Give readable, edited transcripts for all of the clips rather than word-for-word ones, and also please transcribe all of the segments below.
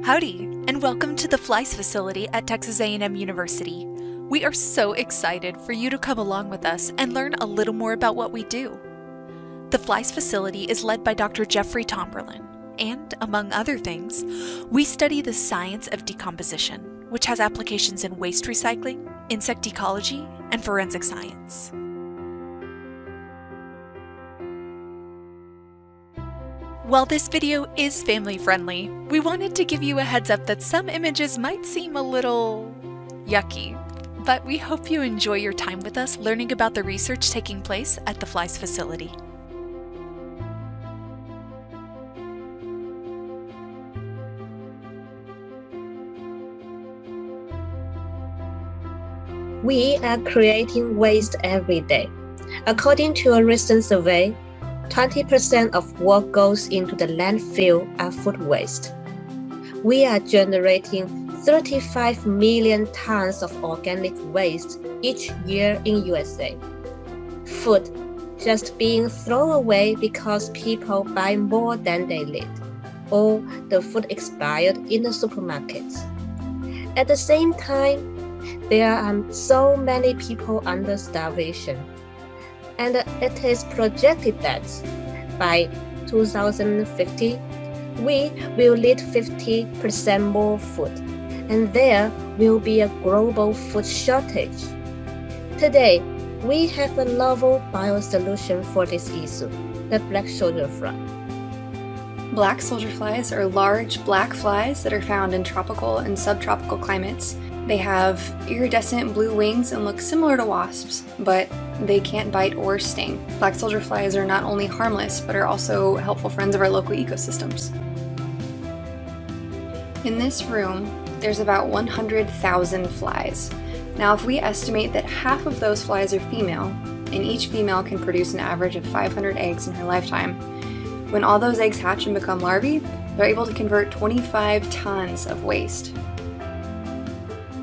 Howdy, and welcome to the F.L.I.E.S facility at Texas A&M University. We are so excited for you to come along with us and learn a little more about what we do. The F.L.I.E.S facility is led by Dr. Jeffrey Tomberlin, and, among other things, we study the science of decomposition, which has applications in waste recycling, insect ecology, and forensic science. While this video is family-friendly, we wanted to give you a heads up that some images might seem a little yucky, but we hope you enjoy your time with us learning about the research taking place at the F.L.I.E.S facility. We are creating waste every day. According to a recent survey, 20% of what goes into the landfill are food waste. We are generating 35 million tons of organic waste each year in USA. Food just being thrown away because people buy more than they need, or the food expired in the supermarkets. At the same time, there are so many people under starvation. And it is projected that by 2050, we will need 50% more food, and there will be a global food shortage. Today, we have a novel biosolution for this issue, the black soldier fly. Black soldier flies are large black flies that are found in tropical and subtropical climates. They have iridescent blue wings and look similar to wasps, but they can't bite or sting. Black soldier flies are not only harmless, but are also helpful friends of our local ecosystems. In this room, there's about 100,000 flies. Now, if we estimate that half of those flies are female, and each female can produce an average of 500 eggs in her lifetime, when all those eggs hatch and become larvae, they're able to convert 25 tons of waste.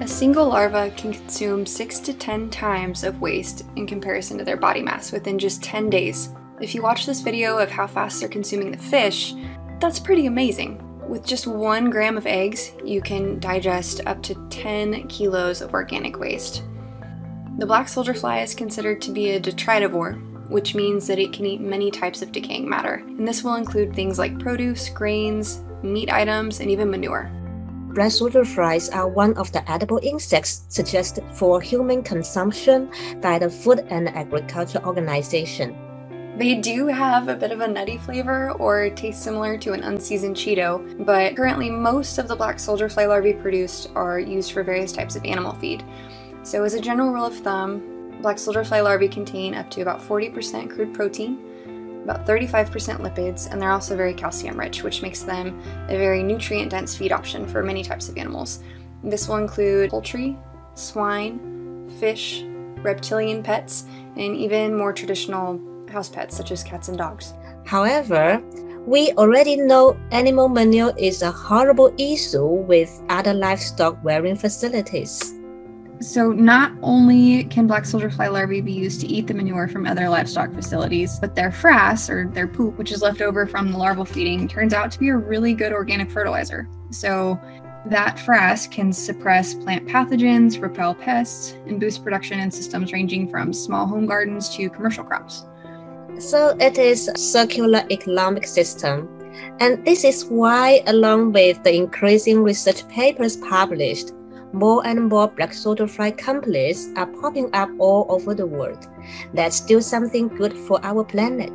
A single larva can consume 6 to 10 times of waste in comparison to their body mass within just 10 days. If you watch this video of how fast they're consuming the fish, that's pretty amazing. With just 1 gram of eggs, you can digest up to 10 kilos of organic waste. The black soldier fly is considered to be a detritivore, which means that it can eat many types of decaying matter, and this will include things like produce, grains, meat items, and even manure. Black soldier flies are one of the edible insects suggested for human consumption by the Food and Agriculture Organization. They do have a bit of a nutty flavor or taste similar to an unseasoned Cheeto, but currently most of the black soldier fly larvae produced are used for various types of animal feed. So as a general rule of thumb, black soldier fly larvae contain up to about 40% crude protein, about 35% lipids, and they're also very calcium rich, which makes them a very nutrient-dense feed option for many types of animals. This will include poultry, swine, fish, reptilian pets, and even more traditional house pets such as cats and dogs. However, we already know animal manure is a horrible issue with other livestock rearing facilities. So not only can black soldier fly larvae be used to eat the manure from other livestock facilities, but their frass, or their poop, which is left over from the larval feeding, turns out to be a really good organic fertilizer. So that frass can suppress plant pathogens, repel pests, and boost production in systems ranging from small home gardens to commercial crops. So it is a circular economic system. And this is why, along with the increasing research papers published, more and more black soldier fly companies are popping up all over the world. That's still something good for our planet.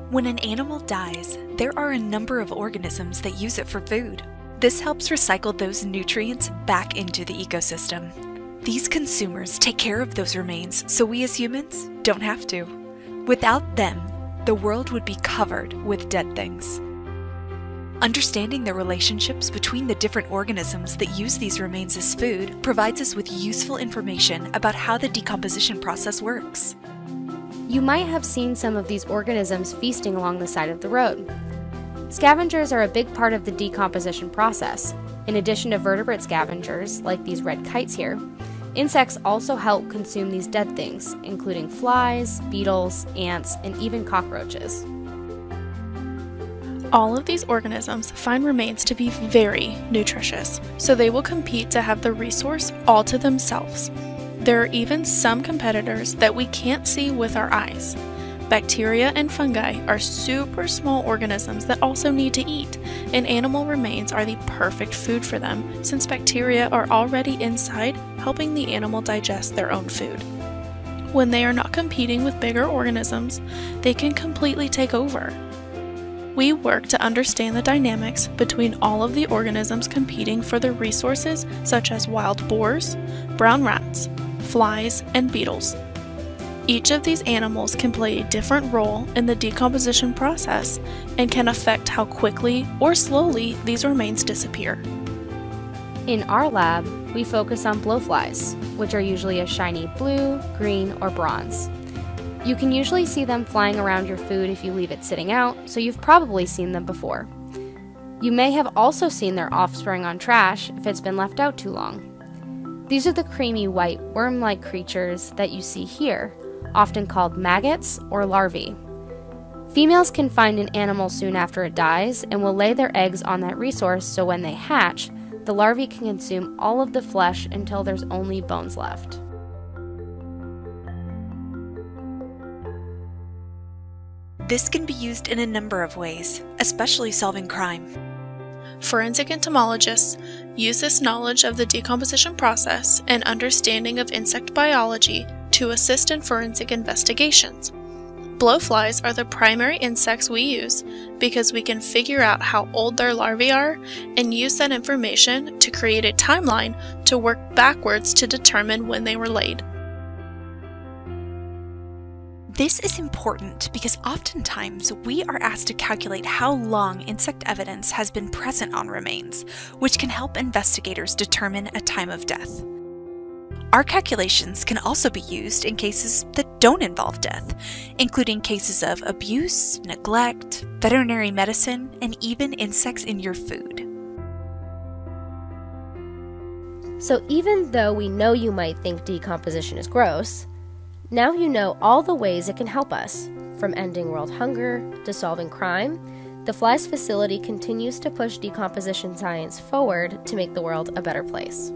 When an animal dies, there are a number of organisms that use it for food. This helps recycle those nutrients back into the ecosystem. These consumers take care of those remains so we as humans don't have to. Without them, the world would be covered with dead things. Understanding the relationships between the different organisms that use these remains as food provides us with useful information about how the decomposition process works. You might have seen some of these organisms feasting along the side of the road. Scavengers are a big part of the decomposition process. In addition to vertebrate scavengers, like these red kites here, Insects also help consume these dead things, including flies, beetles, ants, and even cockroaches. All of these organisms find remains to be very nutritious, so they will compete to have the resource all to themselves. There are even some competitors that we can't see with our eyes. Bacteria and fungi are super small organisms that also need to eat, and animal remains are the perfect food for them since bacteria are already inside helping the animal digest their own food. When they are not competing with bigger organisms, they can completely take over. We work to understand the dynamics between all of the organisms competing for the resources such as wild boars, brown rats, flies, and beetles. Each of these animals can play a different role in the decomposition process and can affect how quickly or slowly these remains disappear. In our lab, we focus on blowflies, which are usually a shiny blue, green, or bronze. You can usually see them flying around your food if you leave it sitting out, so you've probably seen them before. You may have also seen their offspring on trash if it's been left out too long. These are the creamy white worm-like creatures that you see here, often called maggots or larvae. Females can find an animal soon after it dies and will lay their eggs on that resource, so when they hatch, the larvae can consume all of the flesh until there's only bones left. This can be used in a number of ways, especially solving crime. Forensic entomologists use this knowledge of the decomposition process and understanding of insect biology to assist in forensic investigations. Blowflies are the primary insects we use because we can figure out how old their larvae are and use that information to create a timeline to work backwards to determine when they were laid. This is important because oftentimes we are asked to calculate how long insect evidence has been present on remains, which can help investigators determine a time of death. Our calculations can also be used in cases that don't involve death, including cases of abuse, neglect, veterinary medicine, and even insects in your food. So even though we know you might think decomposition is gross, now you know all the ways it can help us. From ending world hunger to solving crime, the F.L.I.E.S facility continues to push decomposition science forward to make the world a better place.